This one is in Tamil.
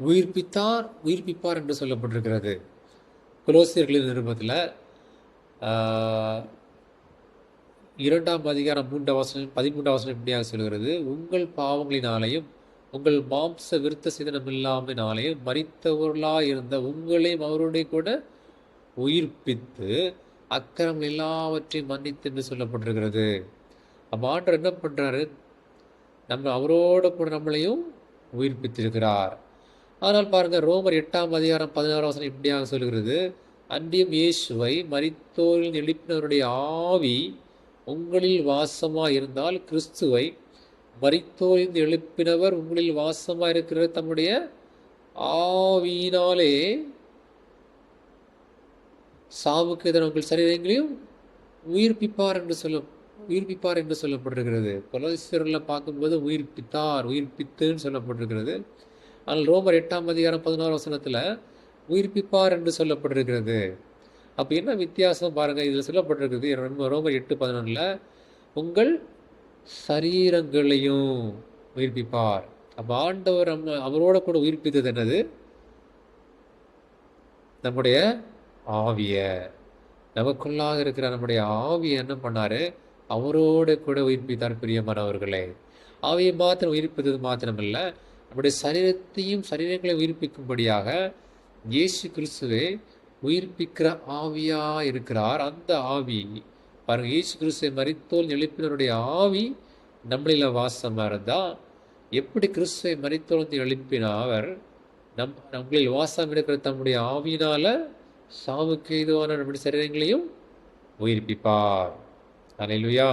உயிர்ப்பித்தார், உயிர்ப்பிப்பார் என்று சொல்லப்பட்டிருக்கிறது. கொலோசியர்களின் நிருபத்தில் 2ஆம் அதிகாரம் 13ஆம் வசனம் இப்படியாக சொல்கிறது, உங்கள் பாவங்களினாலேயும் உங்கள் மாம்ச விருத்த சிதனம் இல்லாமலினாலேயும் மரித்தவர்களாயிருந்த உங்களையும் அவருடைய கூட உயிர்ப்பித்து அக்கிரமம் எல்லாவற்றையும் மன்னித்து என்று சொல்லப்பட்டிருக்கிறது. அப்போ ஆண்டவர் என்ன பண்ணுறாரு? நம்ம அவரோட கூட நம்மளையும் உயிர்ப்பித்திருக்கிறார். ஆனால் பாருங்கள், ரோமர் 8ஆம் அதிகாரம் 16ஆம் வசனம் இப்படியாக சொல்கிறது, அன்றியும் இயேசுவை மரித்தோரில் எழுப்பினவருடைய ஆவி உங்களில் வாசமாக இருந்தால் கிறிஸ்துவை மரித்தோரில் எழுப்பினவர் உங்களில் வாசமாக இருக்கிற தம்முடைய ஆவியினாலே சாவுக்கு எதிரான உங்கள் சரீரங்களையும் உயிர்ப்பிப்பார் என்று சொல்லப்பட்டிருக்கிறது. கொலோசியரில் பார்க்கும்போது உயிர்ப்பித்தார், உயிர்ப்பித்துன்னு சொல்லப்பட்டிருக்கிறது. ஆனால் ரோமர் 8ஆம் அதிகாரம் 16 வசனத்தில் உயிர்ப்பிப்பார் என்று சொல்லப்பட்டிருக்கிறது. அப்போ என்ன வித்தியாசம் பாருங்கள், இதில் சொல்லப்பட்டிருக்கிறது ரோமர் 8:11 உங்கள் சரீரங்களையும் உயிர்ப்பிப்பார். அப்போ ஆண்டவர் அவரோட கூட உயிர்ப்பித்தது என்னது? நம்முடைய ஆவிய, நமக்குள்ளாக இருக்கிற நம்முடைய ஆவியை என்ன பண்ணாரு? அவரோட கூட உயிர்ப்பித்தார். பிரியமானவர்களே, ஆவியை மாத்திரம் உயிர்ப்பித்தது மாத்திரமல்ல, நம்முடைய சரீரங்களை உயிர்ப்பிக்கும்படியாக இயேசு கிறிஸ்துவே உயிர்ப்பிக்கிற ஆவியா இருக்கிறார். அந்த ஆவி பாருங்க, இயேசு கிறிஸ்துவை மரித்தோர் எழுப்பினருடைய ஆவி நம்மளில வாசமாக இருந்தா, எப்படி கிறிஸ்துவை மரித்தோர் எழுப்பின அவர் நம்மளில் வாசம் இருக்கிற தம்முடைய ஆவியினால சாவுக்கு ஏதுவான நம்முடைய சரீரங்களையும் உயிர்ப்பிப்பார். அல்லேலூயா.